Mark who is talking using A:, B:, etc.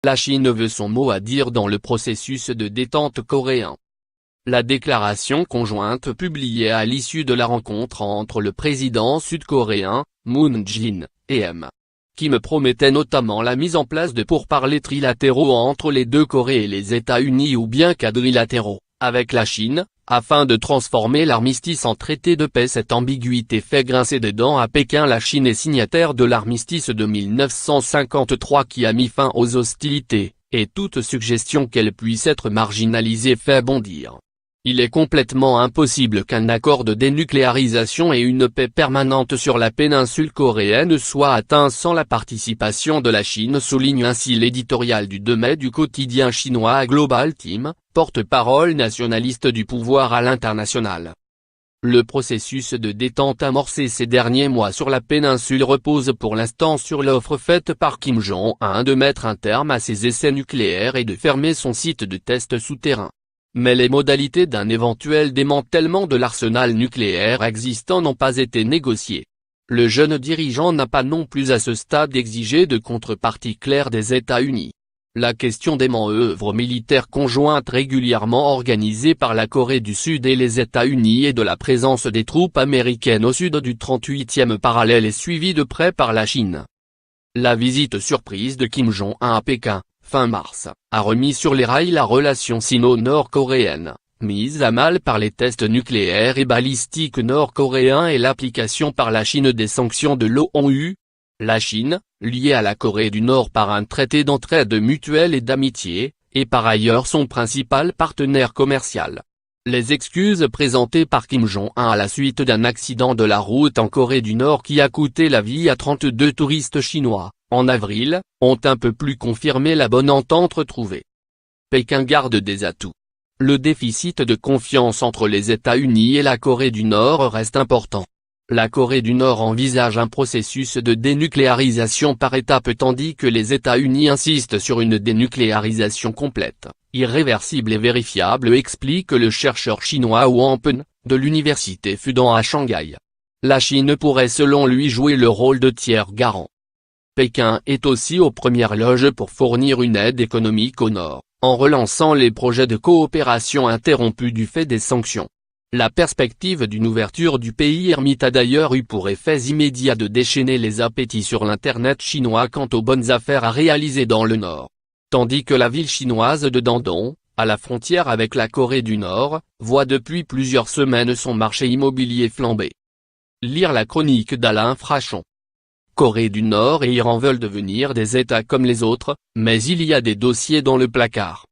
A: La Chine veut son mot à dire dans le processus de détente coréen. La déclaration conjointe publiée à l'issue de la rencontre entre le président sud-coréen, Moon Jae-in, et M. Kim promettait notamment la mise en place de pourparlers trilatéraux entre les deux Corées et les États-Unis ou bien quadrilatéraux, avec la Chine, afin de transformer l'armistice en traité de paix. Cette ambiguïté fait grincer des dents à Pékin. La Chine est signataire de l'armistice de 1953 qui a mis fin aux hostilités, et toute suggestion qu'elle puisse être marginalisée fait bondir. Il est complètement impossible qu'un accord de dénucléarisation et une paix permanente sur la péninsule coréenne soient atteints sans la participation de la Chine, souligne ainsi l'éditorial du 2 mai du quotidien chinois Global Team, porte-parole nationaliste du pouvoir à l'international. Le processus de détente amorcé ces derniers mois sur la péninsule repose pour l'instant sur l'offre faite par Kim Jong-un de mettre un terme à ses essais nucléaires et de fermer son site de test souterrain. Mais les modalités d'un éventuel démantèlement de l'arsenal nucléaire existant n'ont pas été négociées. Le jeune dirigeant n'a pas non plus à ce stade exigé de contrepartie claire des États-Unis. La question des manœuvres militaires conjointes régulièrement organisées par la Corée du Sud et les États-Unis et de la présence des troupes américaines au sud du 38e parallèle est suivie de près par la Chine. La visite surprise de Kim Jong-un à Pékin, fin mars, a remis sur les rails la relation sino-nord-coréenne, mise à mal par les tests nucléaires et balistiques nord-coréens et l'application par la Chine des sanctions de l'ONU. La Chine, liée à la Corée du Nord par un traité d'entraide mutuelle et d'amitié, est par ailleurs son principal partenaire commercial. Les excuses présentées par Kim Jong-un à la suite d'un accident de la route en Corée du Nord qui a coûté la vie à 32 touristes chinois, en avril, ont un peu plus confirmé la bonne entente retrouvée. Pékin garde des atouts. Le déficit de confiance entre les États-Unis et la Corée du Nord reste important. La Corée du Nord envisage un processus de dénucléarisation par étapes tandis que les États-Unis insistent sur une dénucléarisation complète, irréversible et vérifiable, explique le chercheur chinois Wang Pen, de l'université Fudan à Shanghai. La Chine pourrait selon lui jouer le rôle de tiers garant. Pékin est aussi aux premières loges pour fournir une aide économique au Nord, en relançant les projets de coopération interrompus du fait des sanctions. La perspective d'une ouverture du pays ermite a d'ailleurs eu pour effet immédiat de déchaîner les appétits sur l'internet chinois quant aux bonnes affaires à réaliser dans le Nord. Tandis que la ville chinoise de Dandong, à la frontière avec la Corée du Nord, voit depuis plusieurs semaines son marché immobilier flamber. Lire la chronique d'Alain Frachon. Corée du Nord et Iran veulent devenir des États comme les autres, mais il y a des dossiers dans le placard.